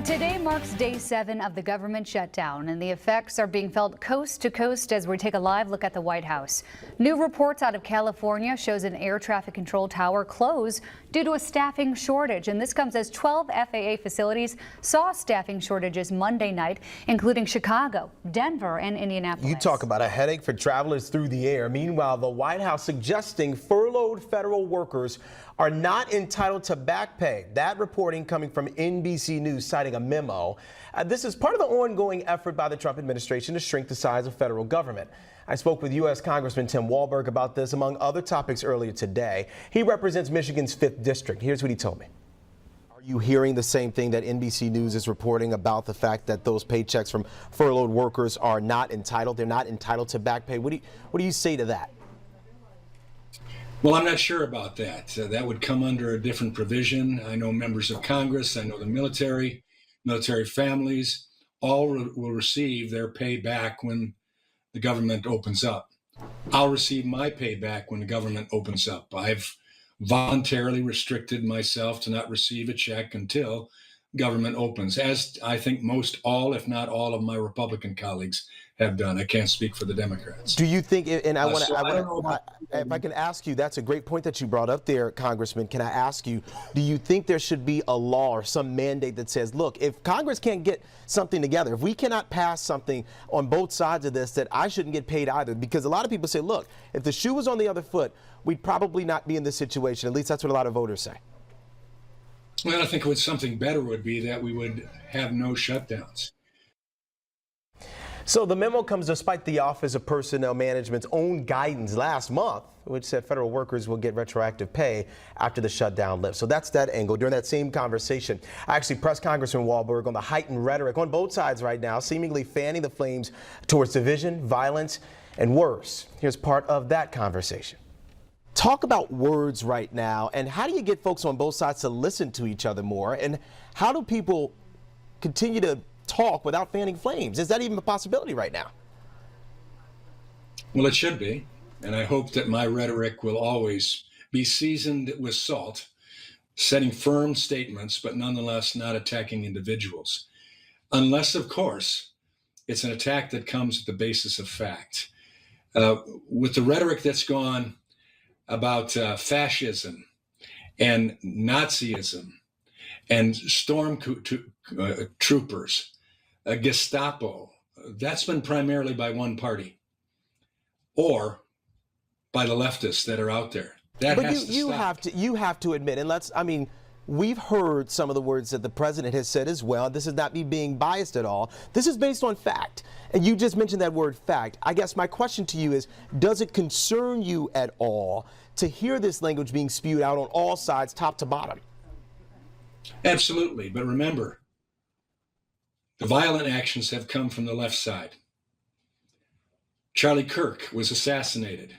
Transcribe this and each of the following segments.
Today marks day 7 of the government shutdown, and the effects are being felt coast to coast as we take a live look at the White House. New reports out of California shows an air traffic control tower close due to a staffing shortage, and this comes as 12 FAA facilities saw staffing shortages Monday night, including Chicago, Denver, and Indianapolis. You talk about a headache for travelers through the air. Meanwhile, the White House suggesting furloughed federal workers are not entitled to back pay. That reporting coming from NBC News citing a memo. This is part of the ongoing effort by the Trump administration to shrink the size of federal government. I spoke with U.S. Congressman Tim Walberg about this, among other topics, earlier today. He represents Michigan's 5th District. Here's what he told me. Are you hearing the same thing that NBC News is reporting about the fact that those paychecks from furloughed workers are not entitled? They're not entitled to back pay. What do you say to that? Well, I'm not sure about that. That would come under a different provision. I know members of Congress, I know the military families, all will receive their pay back when the government opens up. I'll receive my pay back when the government opens up. I've voluntarily restricted myself to not receive a check until government opens, as I think most all, if not all, of my Republican colleagues have done. I can't speak for the Democrats. Do you think, and I want to, if I can ask you, that's a great point that you brought up there, Congressman. Can I ask you, do you think there should be a law or some mandate that says, look, if Congress can't get something together, if we cannot pass something on both sides of this, that I shouldn't get paid either? Because a lot of people say, look, if the shoe was on the other foot, we'd probably not be in this situation. At least that's what a lot of voters say. Well, I think something better would be that we would have no shutdowns. So the memo comes despite the Office of Personnel Management's own guidance last month, which said federal workers will get retroactive pay after the shutdown lifts. So that's that angle. During that same conversation, I actually pressed Congressman Walberg on the heightened rhetoric on both sides right now, seemingly fanning the flames towards division, violence, and worse. Here's part of that conversation. Talk about words right now, and how do you get folks on both sides to listen to each other more? And how do people continue to talk without fanning flames? Is that even a possibility right now? Well, it should be. And I hope that my rhetoric will always be seasoned with salt, setting firm statements, but nonetheless not attacking individuals. Unless, of course, it's an attack that comes at the basis of fact. With the rhetoric that's gone about fascism and Nazism and storm troopers, Gestapo, that's been primarily by one party or by the leftists that are out there. That but has you have to admit, and we've heard some of the words that the president has said as well. This is not me being biased at all. This is based on fact. And you just mentioned that word fact. I guess my question to you is, does it concern you at all to hear this language being spewed out on all sides, top to bottom? Absolutely. But remember, the violent actions have come from the left side. Charlie Kirk was assassinated.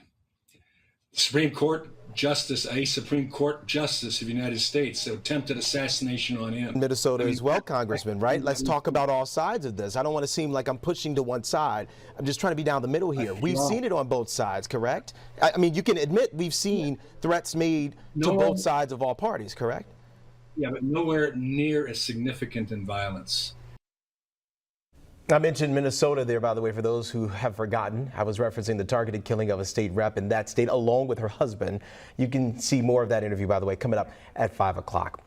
The Supreme Court Justice of the United States, attempted assassination on him. Minnesota as well, Congressman, right? Let's talk about all sides of this. I don't want to seem like I'm pushing to one side. I'm just trying to be down the middle here. We've seen it on both sides, correct? I mean, you can admit we've seen threats made to both sides of all parties, correct? Yeah, but nowhere near as significant in violence. I mentioned Minnesota there, by the way, for those who have forgotten. I was referencing the targeted killing of a state rep in that state along with her husband. You can see more of that interview, by the way, coming up at 5 o'clock.